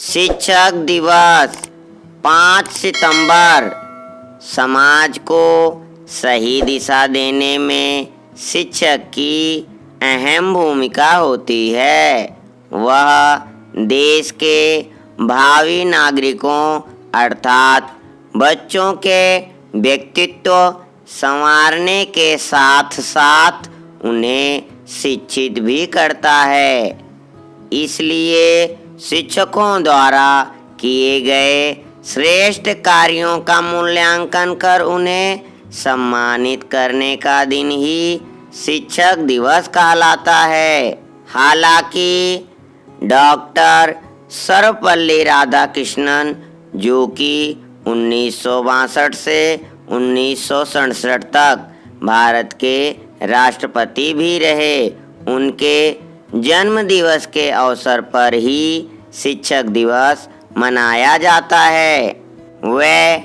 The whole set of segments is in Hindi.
शिक्षक दिवस 5 सितंबर समाज को सही दिशा देने में शिक्षक की अहम भूमिका होती है। वह देश के भावी नागरिकों अर्थात बच्चों के व्यक्तित्व संवारने के साथ साथ उन्हें शिक्षित भी करता है। इसलिए शिक्षकों द्वारा किए गए श्रेष्ठ कार्यों का मूल्यांकन कर उन्हें सम्मानित करने का दिन ही शिक्षक दिवस कहलाता है। हालांकि डॉक्टर सर्वपल्ली राधाकृष्णन, जो कि 1962 से 1967 तक भारत के राष्ट्रपति भी रहे, उनके जन्म दिवस के अवसर पर ही शिक्षक दिवस मनाया जाता है। वे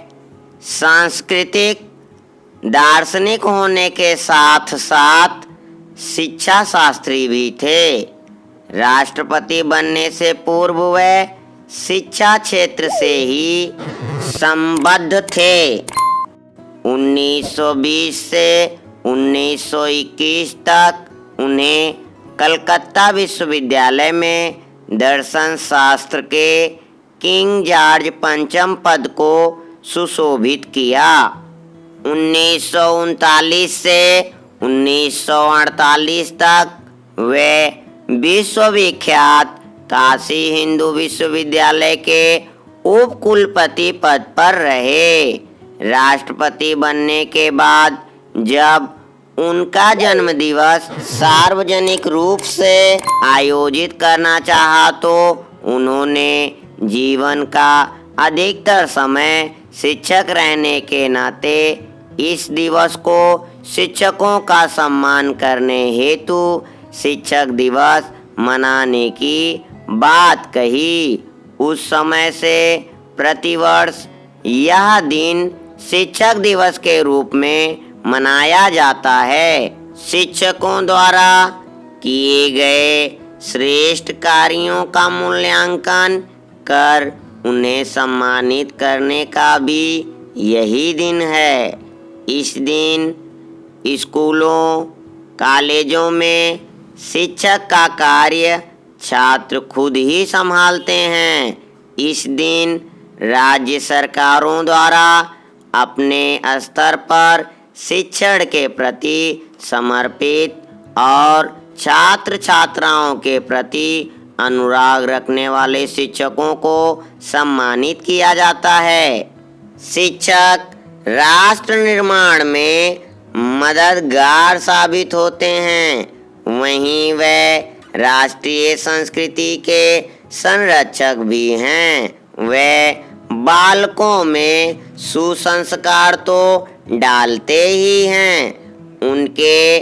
सांस्कृतिक दार्शनिक होने के साथ साथ शिक्षा शास्त्री भी थे। राष्ट्रपति बनने से पूर्व वे शिक्षा क्षेत्र से ही संबद्ध थे। 1920 से 1921 तक उन्हें कलकत्ता विश्वविद्यालय में दर्शन शास्त्र के किंग जॉर्ज पंचम पद को सुशोभित किया। 1939 से 1948 तक वे विश्वविख्यात काशी हिंदू विश्वविद्यालय के उप कुलपति पद पर रहे। राष्ट्रपति बनने के बाद जब उनका जन्म दिवस सार्वजनिक रूप से आयोजित करना चाहा तो उन्होंने जीवन का अधिकतर समय शिक्षक रहने के नाते इस दिवस को शिक्षकों का सम्मान करने हेतु शिक्षक दिवस मनाने की बात कही। उस समय से प्रतिवर्ष यह दिन शिक्षक दिवस के रूप में मनाया जाता है। शिक्षकों द्वारा किए गए श्रेष्ठ कार्यों का मूल्यांकन कर उन्हें सम्मानित करने का भी यही दिन है। इस दिन स्कूलों कॉलेजों में शिक्षक का कार्य छात्र खुद ही संभालते हैं। इस दिन राज्य सरकारों द्वारा अपने स्तर पर शिक्षण के प्रति समर्पित और छात्र छात्राओं के प्रति अनुराग रखने वाले शिक्षकों को सम्मानित किया जाता है। शिक्षक राष्ट्र निर्माण में मददगार साबित होते हैं। वहीं वे राष्ट्रीय संस्कृति के संरक्षक भी हैं। वे बालकों में सुसंस्कार तो डालते ही हैं, उनके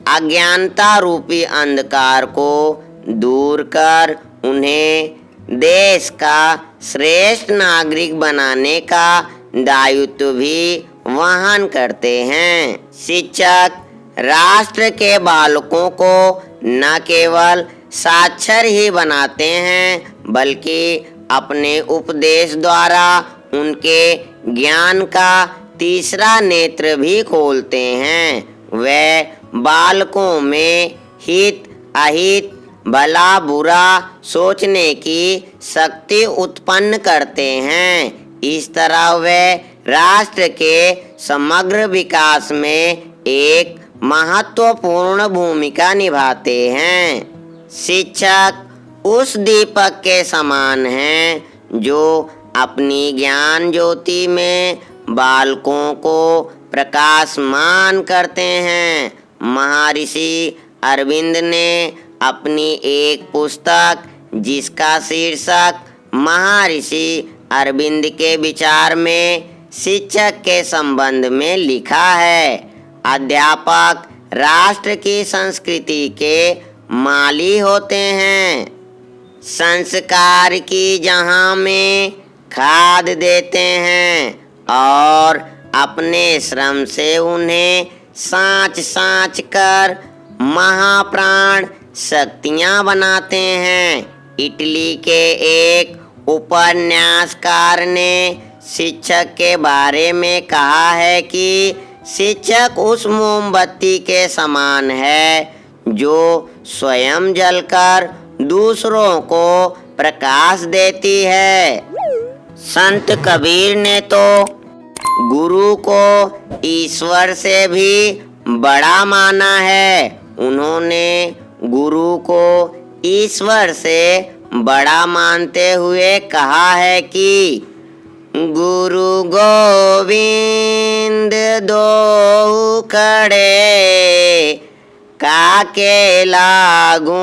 अज्ञानता रूपी अंधकार को दूर कर उन्हें देश का श्रेष्ठ नागरिक बनाने का दायित्व भी वहन करते हैं। शिक्षक राष्ट्र के बालकों को न केवल साक्षर ही बनाते हैं बल्कि अपने उपदेश द्वारा उनके ज्ञान का तीसरा नेत्र भी खोलते हैं। वे बालकों में हित अहित भला बुरा सोचने की शक्ति उत्पन्न करते हैं। इस तरह वे राष्ट्र के समग्र विकास में एक महत्वपूर्ण भूमिका निभाते हैं। शिक्षक उस दीपक के समान हैं जो अपनी ज्ञान ज्योति में बालकों को प्रकाशमान करते हैं। महर्षि अरविंद ने अपनी एक पुस्तक जिसका शीर्षक महर्षि अरविंद के विचार में शिक्षक के संबंध में लिखा है। अध्यापक राष्ट्र की संस्कृति के माली होते हैं। संस्कार की जहाँ में खाद देते हैं और अपने श्रम से उन्हें साँच साँच कर महाप्राण शक्तियाँ बनाते हैं। इटली के एक उपन्यासकार ने शिक्षक के बारे में कहा है कि शिक्षक उस मोमबत्ती के समान है जो स्वयं जलकर दूसरों को प्रकाश देती है। संत कबीर ने तो गुरु को ईश्वर से भी बड़ा माना है। उन्होंने गुरु को ईश्वर से बड़ा मानते हुए कहा है कि गुरु गोविंद दो खड़े काके लागू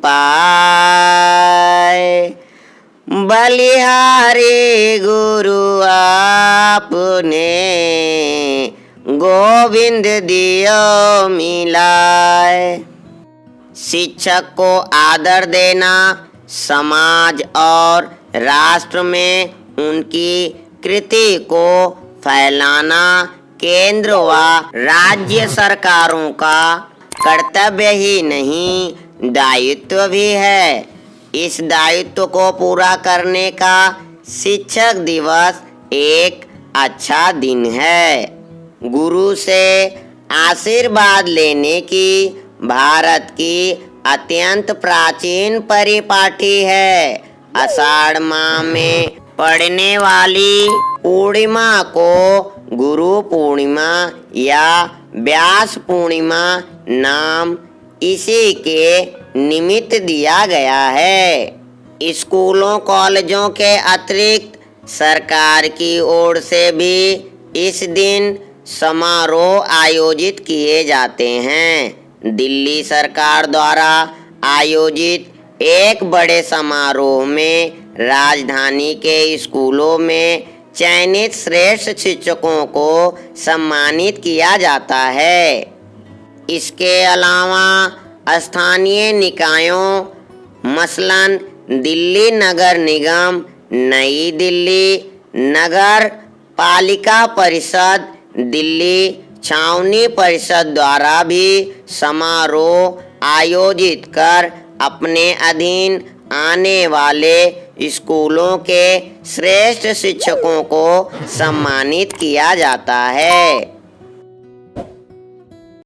पाए, बलिहारी गुरु आपने गोविंद दियो मिलाए। शिक्षक को आदर देना समाज और राष्ट्र में उनकी कृति को फैलाना केंद्र व राज्य सरकारों का कर्तव्य ही नहीं दायित्व भी है। इस दायित्व को पूरा करने का शिक्षक दिवस एक अच्छा दिन है। गुरु से आशीर्वाद लेने की भारत की अत्यंत प्राचीन परिपाटी है। आषाढ़ माह में पड़ने वाली पूर्णिमा को गुरु पूर्णिमा या व्यास पूर्णिमा नाम इसी के निमित्त दिया गया है। स्कूलों कॉलेजों के अतिरिक्त सरकार की ओर से भी इस दिन समारोह आयोजित किए जाते हैं। दिल्ली सरकार द्वारा आयोजित एक बड़े समारोह में राजधानी के स्कूलों में चयनित श्रेष्ठ शिक्षकों को सम्मानित किया जाता है। इसके अलावा स्थानीय निकायों मसलन दिल्ली नगर निगम, नई दिल्ली नगर पालिका परिषद, दिल्ली छावनी परिषद द्वारा भी समारोह आयोजित कर अपने अधीन आने वाले स्कूलों के श्रेष्ठ शिक्षकों को सम्मानित किया जाता है।